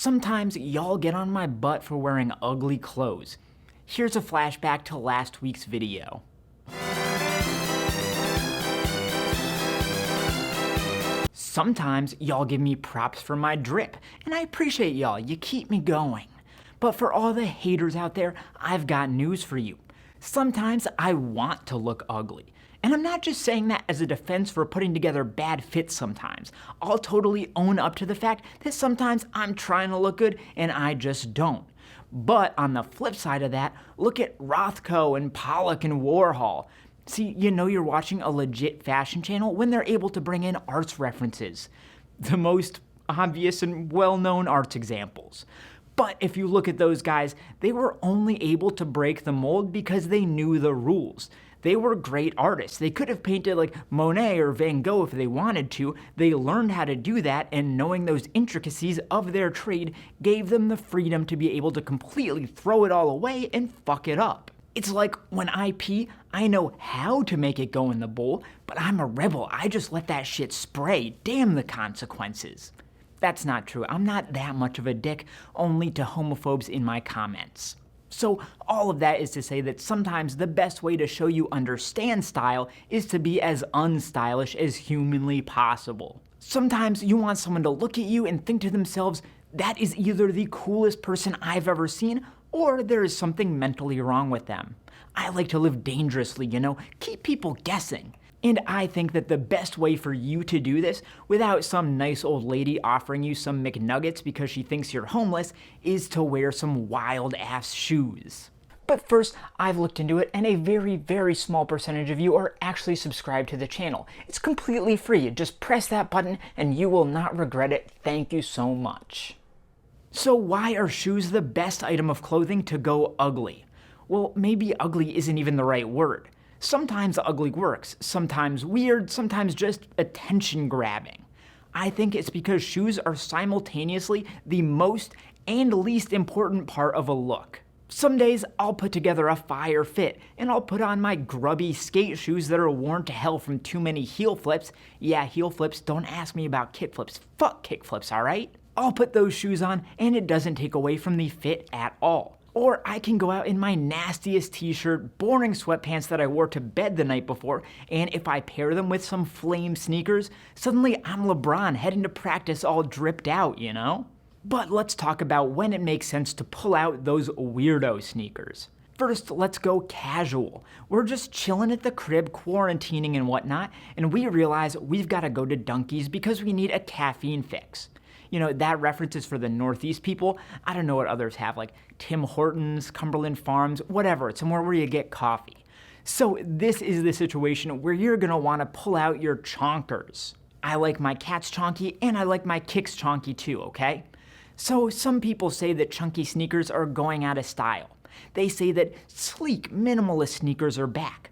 Sometimes y'all get on my butt for wearing ugly clothes. Here's a flashback to last week's video. Sometimes y'all give me props for my drip, and I appreciate y'all, you keep me going. But for all the haters out there, I've got news for you. Sometimes I want to look ugly. And I'm not just saying that as a defense for putting together bad fits sometimes. I'll totally own up to the fact that sometimes I'm trying to look good and I just don't. But on the flip side of that, look at Rothko and Pollock and Warhol. See, you know you're watching a legit fashion channel when they're able to bring in arts references. The most obvious and well-known arts examples. But if you look at those guys, they were only able to break the mold because they knew the rules. They were great artists. They could have painted like Monet or Van Gogh if they wanted to. They learned how to do that, and knowing those intricacies of their trade gave them the freedom to be able to completely throw it all away and fuck it up. It's like when I pee, I know how to make it go in the bowl, but I'm a rebel. I just let that shit spray. Damn the consequences. That's not true. I'm not that much of a dick, only to homophobes in my comments. So all of that is to say that sometimes the best way to show you understand style is to be as unstylish as humanly possible. Sometimes you want someone to look at you and think to themselves, that is either the coolest person I've ever seen, or there is something mentally wrong with them. I like to live dangerously, keep people guessing. And I think that the best way for you to do this, without some nice old lady offering you some McNuggets because she thinks you're homeless, is to wear some wild-ass shoes. But first, I've looked into it, and a very, very small percentage of you are actually subscribed to the channel. It's completely free. Just press that button, and you will not regret it. Thank you so much. So why are shoes the best item of clothing to go ugly? Well, maybe ugly isn't even the right word. Sometimes ugly works, sometimes weird, sometimes just attention-grabbing. I think it's because shoes are simultaneously the most and least important part of a look. Some days I'll put together a fire fit, and I'll put on my grubby skate shoes that are worn to hell from too many heel flips. Yeah, heel flips, don't ask me about kick flips. Fuck kick flips, alright? I'll put those shoes on, and it doesn't take away from the fit at all. Or I can go out in my nastiest t-shirt, boring sweatpants that I wore to bed the night before, and if I pair them with some flame sneakers, suddenly I'm LeBron heading to practice all dripped out, But let's talk about when it makes sense to pull out those weirdo sneakers. First, let's go casual. We're just chilling at the crib, quarantining and whatnot, and we realize we've got to go to Dunkies because we need a caffeine fix. That reference is for the Northeast people. I don't know what others have, like Tim Hortons, Cumberland Farms, whatever. It's somewhere where you get coffee. So this is the situation where you're gonna wanna pull out your chonkers. I like my Cats chonky and I like my Kicks chonky too, okay? So some people say that chunky sneakers are going out of style. They say that sleek, minimalist sneakers are back.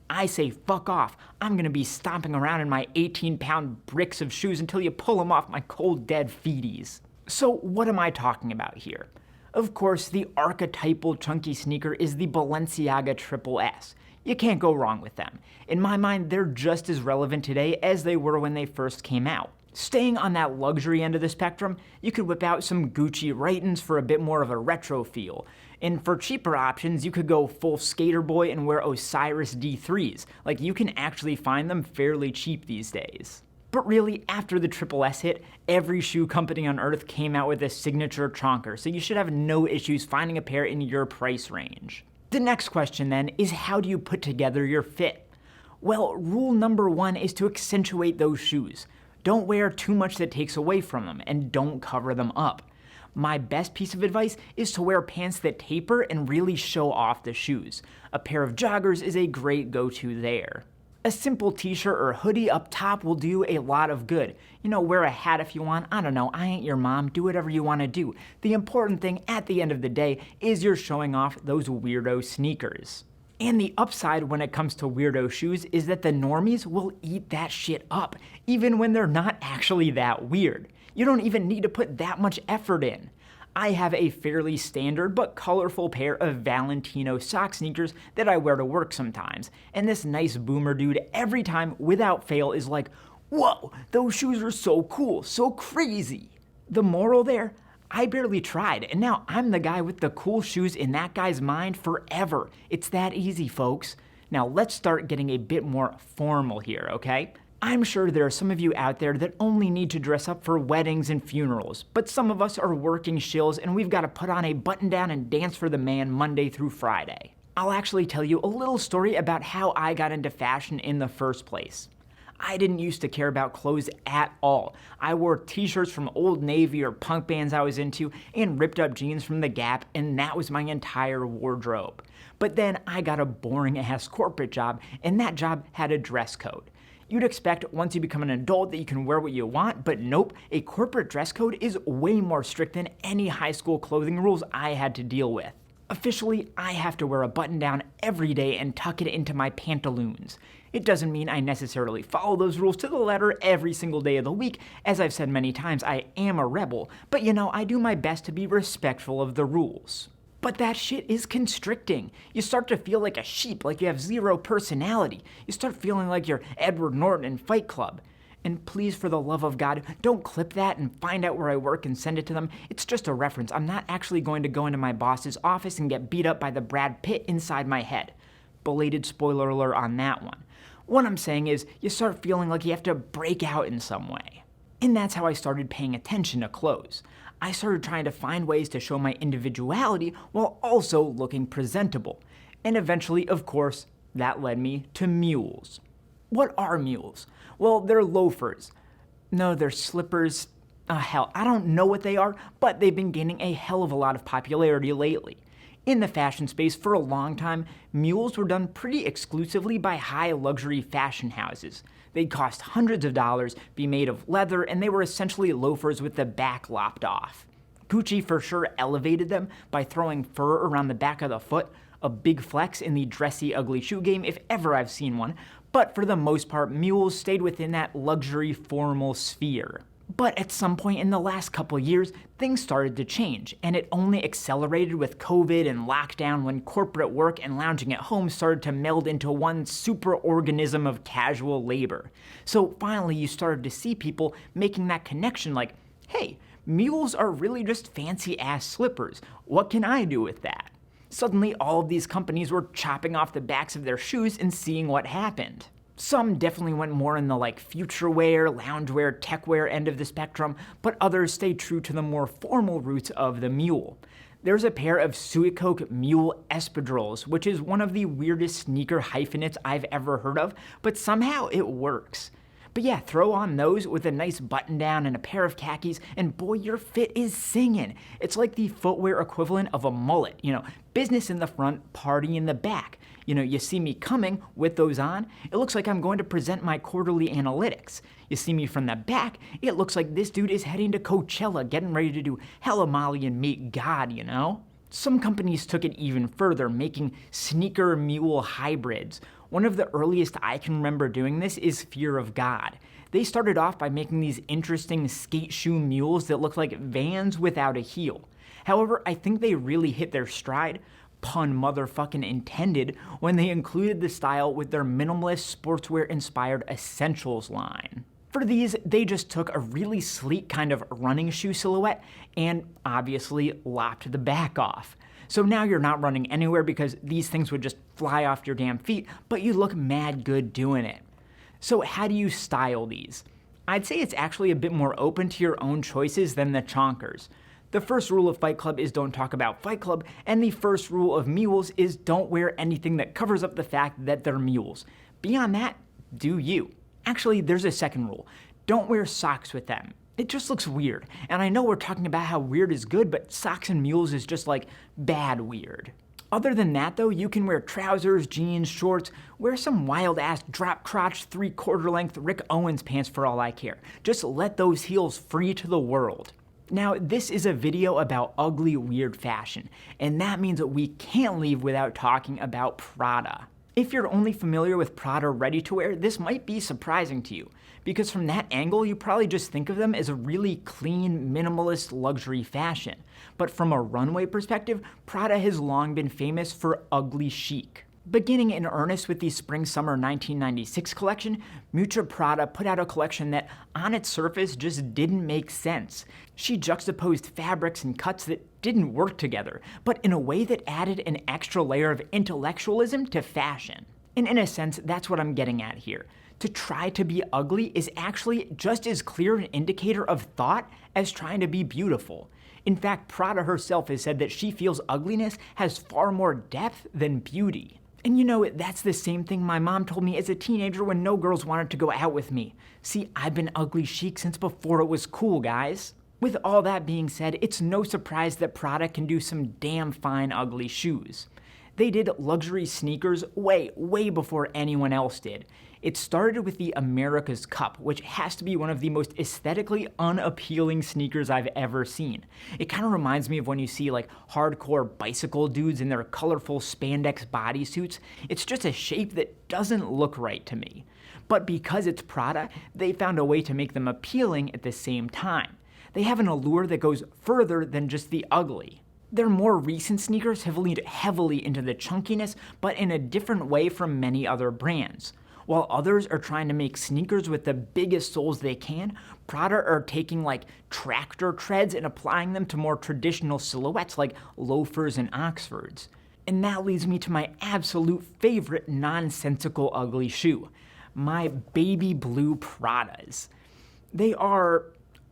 I say fuck off. I'm gonna be stomping around in my 18-pound bricks of shoes until you pull them off my cold dead feeties. So what am I talking about here? Of course, the archetypal chunky sneaker is the Balenciaga Triple S. You can't go wrong with them. In my mind, they're just as relevant today as they were when they first came out. Staying on that luxury end of the spectrum, you could whip out some Gucci Raytons for a bit more of a retro feel. And for cheaper options, you could go full skater boy and wear Osiris D3s. Like, you can actually find them fairly cheap these days. But really, after the Triple S hit, every shoe company on earth came out with a signature chonker, so you should have no issues finding a pair in your price range. The next question then is, how do you put together your fit? Well, rule number one is to accentuate those shoes. Don't wear too much that takes away from them, and don't cover them up. My best piece of advice is to wear pants that taper and really show off the shoes. A pair of joggers is a great go-to there. A simple t-shirt or hoodie up top will do a lot of good. Wear a hat if you want. I don't know, I ain't your mom. Do whatever you want to do. The important thing at the end of the day is you're showing off those weirdo sneakers. And the upside when it comes to weirdo shoes is that the normies will eat that shit up, even when they're not actually that weird. You don't even need to put that much effort in. I have a fairly standard but colorful pair of Valentino sock sneakers that I wear to work sometimes, and this nice boomer dude every time without fail is like, whoa, those shoes are so cool, so crazy. The moral there? I barely tried, and now I'm the guy with the cool shoes in that guy's mind forever. It's that easy, folks. Now let's start getting a bit more formal here, okay? I'm sure there are some of you out there that only need to dress up for weddings and funerals, but some of us are working shills and we've got to put on a button down and dance for the man Monday through Friday. I'll actually tell you a little story about how I got into fashion in the first place. I didn't used to care about clothes at all. I wore t-shirts from Old Navy or punk bands I was into and ripped up jeans from The Gap, and that was my entire wardrobe. But then I got a boring ass corporate job, and that job had a dress code. You'd expect once you become an adult that you can wear what you want, but nope, a corporate dress code is way more strict than any high school clothing rules I had to deal with. Officially, I have to wear a button down every day and tuck it into my pantaloons. It doesn't mean I necessarily follow those rules to the letter every single day of the week. As I've said many times, I am a rebel, but I do my best to be respectful of the rules. But that shit is constricting. You start to feel like a sheep, like you have zero personality. You start feeling like you're Edward Norton in Fight Club. And please, for the love of God, don't clip that and find out where I work and send it to them. It's just a reference. I'm not actually going to go into my boss's office and get beat up by the Brad Pitt inside my head. Belated spoiler alert on that one. What I'm saying is, you start feeling like you have to break out in some way. And that's how I started paying attention to clothes. I started trying to find ways to show my individuality while also looking presentable. And eventually, of course, that led me to mules. What are mules? Well, they're loafers. No, they're slippers. Hell, I don't know what they are, but they've been gaining a hell of a lot of popularity lately. In the fashion space for a long time, mules were done pretty exclusively by high luxury fashion houses. They'd cost hundreds of dollars, be made of leather, and they were essentially loafers with the back lopped off. Gucci for sure elevated them by throwing fur around the back of the foot, a big flex in the dressy, ugly shoe game if ever I've seen one, but for the most part, mules stayed within that luxury formal sphere. But at some point in the last couple years, things started to change, and it only accelerated with COVID and lockdown when corporate work and lounging at home started to meld into one superorganism of casual labor. So finally, you started to see people making that connection like, hey, mules are really just fancy-ass slippers. What can I do with that? Suddenly, all of these companies were chopping off the backs of their shoes and seeing what happened. Some definitely went more in the future wear, loungewear, tech wear end of the spectrum, but others stayed true to the more formal roots of the mule. There's a pair of Suicoke mule espadrilles, which is one of the weirdest sneaker hyphenates I've ever heard of, but somehow it works. But yeah, throw on those with a nice button down and a pair of khakis, and boy, your fit is singing. It's like the footwear equivalent of a mullet, business in the front, party in the back. You see me coming with those on, it looks like I'm going to present my quarterly analytics. You see me from the back, it looks like this dude is heading to Coachella, getting ready to do hella Molly and meet God, Some companies took it even further, making sneaker mule hybrids. One of the earliest I can remember doing this is Fear of God. They started off by making these interesting skate shoe mules that look like Vans without a heel. However, I think they really hit their stride, pun motherfucking intended, when they included the style with their minimalist sportswear-inspired Essentials line. For these, they just took a really sleek kind of running shoe silhouette and obviously lopped the back off. So now you're not running anywhere because these things would just fly off your damn feet, but you look mad good doing it. So how do you style these? I'd say it's actually a bit more open to your own choices than the chonkers. The first rule of Fight Club is don't talk about Fight Club, and the first rule of mules is don't wear anything that covers up the fact that they're mules. Beyond that, do you. Actually, there's a second rule. Don't wear socks with them. It just looks weird. And I know we're talking about how weird is good, but socks and mules is just bad weird. Other than that though, you can wear trousers, jeans, shorts, wear some wild ass drop crotch 3/4 length Rick Owens pants for all I care. Just let those heels free to the world. Now, this is a video about ugly, weird fashion, and that means that we can't leave without talking about Prada. If you're only familiar with Prada ready-to-wear, this might be surprising to you, because from that angle, you probably just think of them as a really clean, minimalist luxury fashion. But from a runway perspective, Prada has long been famous for ugly chic. Beginning in earnest with the Spring-Summer 1996 collection, Miuccia Prada put out a collection that, on its surface, just didn't make sense. She juxtaposed fabrics and cuts that didn't work together, but in a way that added an extra layer of intellectualism to fashion. And in a sense, that's what I'm getting at here. To try to be ugly is actually just as clear an indicator of thought as trying to be beautiful. In fact, Prada herself has said that she feels ugliness has far more depth than beauty. And you know, that's the same thing my mom told me as a teenager when no girls wanted to go out with me. See, I've been ugly chic since before it was cool, guys. With all that being said, it's no surprise that Prada can do some damn fine ugly shoes. They did luxury sneakers way before anyone else did. It started with the America's Cup, which has to be one of the most aesthetically unappealing sneakers I've ever seen. It kind of reminds me of when you see like hardcore bicycle dudes in their colorful spandex bodysuits. It's just a shape that doesn't look right to me. But because it's Prada, they found a way to make them appealing at the same time. They have an allure that goes further than just the ugly. Their more recent sneakers have leaned heavily into the chunkiness, but in a different way from many other brands. While others are trying to make sneakers with the biggest soles they can, Prada are taking like tractor treads and applying them to more traditional silhouettes like loafers and Oxfords. And that leads me to my absolute favorite nonsensical ugly shoe, my baby blue Pradas. They are,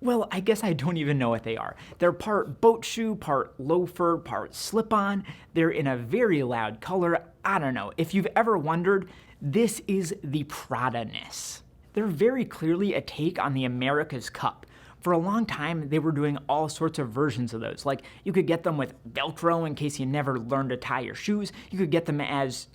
well, I guess I don't even know what they are. They're part boat shoe, part loafer, part slip-on. They're in a very loud color. I don't know. If you've ever wondered, this is the Prada-ness. They're very clearly a take on the America's Cup. For a long time, they were doing all sorts of versions of those. Like, you could get them with Velcro in case you never learned to tie your shoes. You could get them as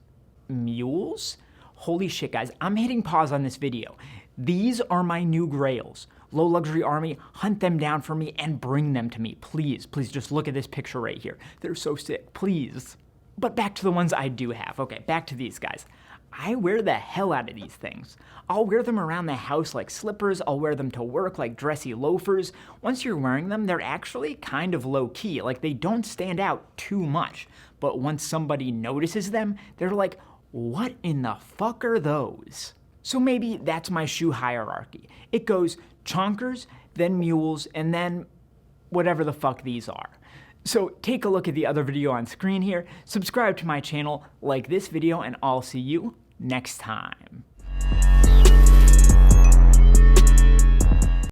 mules. Holy shit, guys. I'm hitting pause on this video. These are my new grails. Low Luxury Army, hunt them down for me and bring them to me. Please, please just look at this picture right here. They're so sick, please. But back to the ones I do have. Okay, back to these guys. I wear the hell out of these things. I'll wear them around the house like slippers. I'll wear them to work like dressy loafers. Once you're wearing them, they're actually kind of low-key. Like, they don't stand out too much. But once somebody notices them, they're like, what in the fuck are those? So maybe that's my shoe hierarchy. It goes chonkers, then mules, and then whatever the fuck these are. So take a look at the other video on screen here, subscribe to my channel, like this video, and I'll see you next time.